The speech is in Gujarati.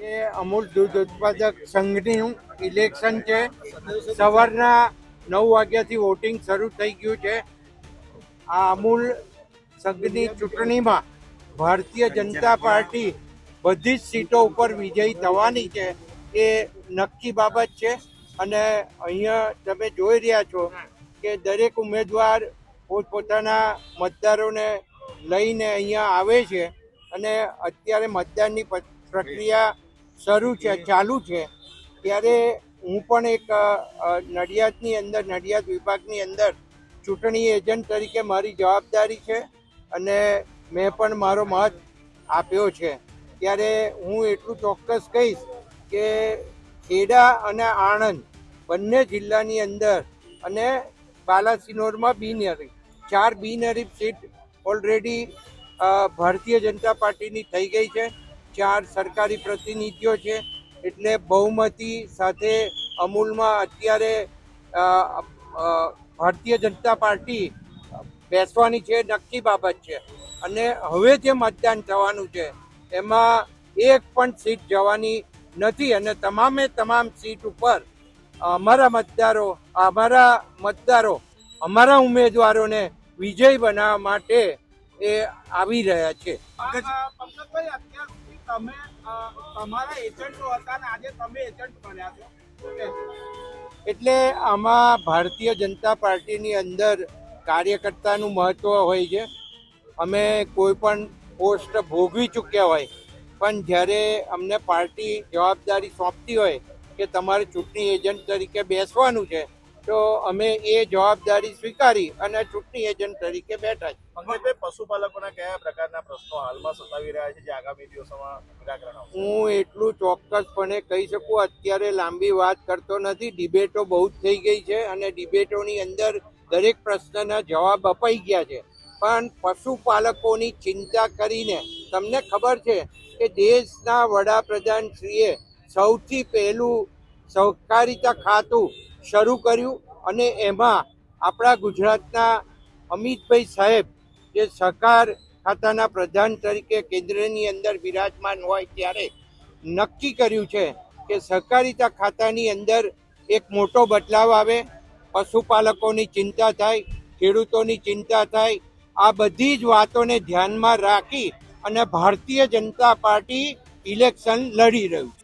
એ અમૂલ દૂધ ઉત્પાદક સંઘનું ઇલેક્શન છે. સવારના 9 વાગ્યાથી વોટિંગ શરૂ થઈ ગયું છે. આ અમૂલ સંઘની ચૂંટણીમાં ભારતીય જનતા પાર્ટી બધી જ સીટો ઉપર વિજયી થવાની છે એ નક્કી બાબત છે. અને અહીંયા તમે જોઈ રહ્યા છો કે દરેક ઉમેદવાર પોતપોતાના મતદારોને લઈને અહીંયા આવે છે અને અત્યારે મતદાનની પ્રક્રિયા ચાલુ છે. ત્યારે હું પણ એક નડિયાદ વિભાગની અંદર ચૂંટણી એજન્ટ તરીકે મારી જવાબદારી છે અને મેં પણ મારો મત આપ્યો છે. ત્યારે હું એટલું ચોક્કસ કહીશ કે ખેડા અને આણંદ બંને જિલ્લાની અંદર અને બાલાસિનોરમાં બિનહરીફ 4 બિનહરીફ સીટ ઓલરેડી ભારતીય જનતા પાર્ટીની થઈ ગઈ છે. 4 સરકારી પ્રતિનિધિઓ છે એટલે બહુમતી સાથે અમૂલમાં અત્યારે ભારતીય જનતા પાર્ટી બેસવાની છે, નક્કી બાબત છે. અને હવે જે મતદાન થવાનું છે એમાં એક પણ સીટ જવાની નથી અને તમામ સીટ ઉપર અમારા મતદારો અમારા ઉમેદવારોને વિજય બનાવવા માટે એ આવી રહ્યા છે. પંકજભાઈ, અત્યાર સુધી તમે તમારા એજન્ટો હતા અને આજે તમે એજન્ટ બન્યા છો, એટલે આમાં ભારતીય જનતા પાર્ટીની અંદર કાર્યકર્તાનું મહત્વ હોય છે. અમે કોઈ પણ પોસ્ટ ભોગવી ચૂક્યા હોય પણ જ્યારે અમને પાર્ટી જવાબદારી સોંપતી હોય કે તમારે ચૂંટણી એજન્ટ તરીકે બેસવાનું છે તો અમે એ જવાબદારી સ્વીકારી અને ચૂંટણી એજન્ટ તરીકે બેઠા છે. પંકજભાઈ, પશુપાલકોના કયા પ્રકારના પ્રશ્નો હાલમાં સતાવી રહ્યા છે જે આગામી દિવસોમાં નિરાકરણ આવશે? હું એટલું ચોક્કસપણે કહી શકું, અત્યારે લાંબી વાત કરતો નથી. ડિબેટો બહુ જ થઈ ગઈ છે અને ડિબેટોની અંદર દરેક પ્રશ્નના જવાબ અપાઈ ગયા છે. પણ પશુપાલકોની ચિંતા કરીને તમને ખબર છે કે દેશના વડાપ્રધાનશ્રીએ સૌથી પહેલું સહકારિતા ખાતું શરૂ કર્યું અને એમાં આપણા ગુજરાતના અમિતભાઈ સાહેબ જે સહકાર ખાતાના પ્રધાન તરીકે કેન્દ્રની અંદર બિરાજમાન હોય ત્યારે નક્કી કર્યું છે કે સહકારિતા ખાતાની અંદર એક મોટો બદલાવ આવે, પશુપાલકોની ચિંતા થાય, ખેડૂતોની ચિંતા થાય. આ બધી જ વાતોને ધ્યાનમાં રાખી અને ભારતીય જનતા પાર્ટી ઇલેક્શન લડી રહ્યું છે.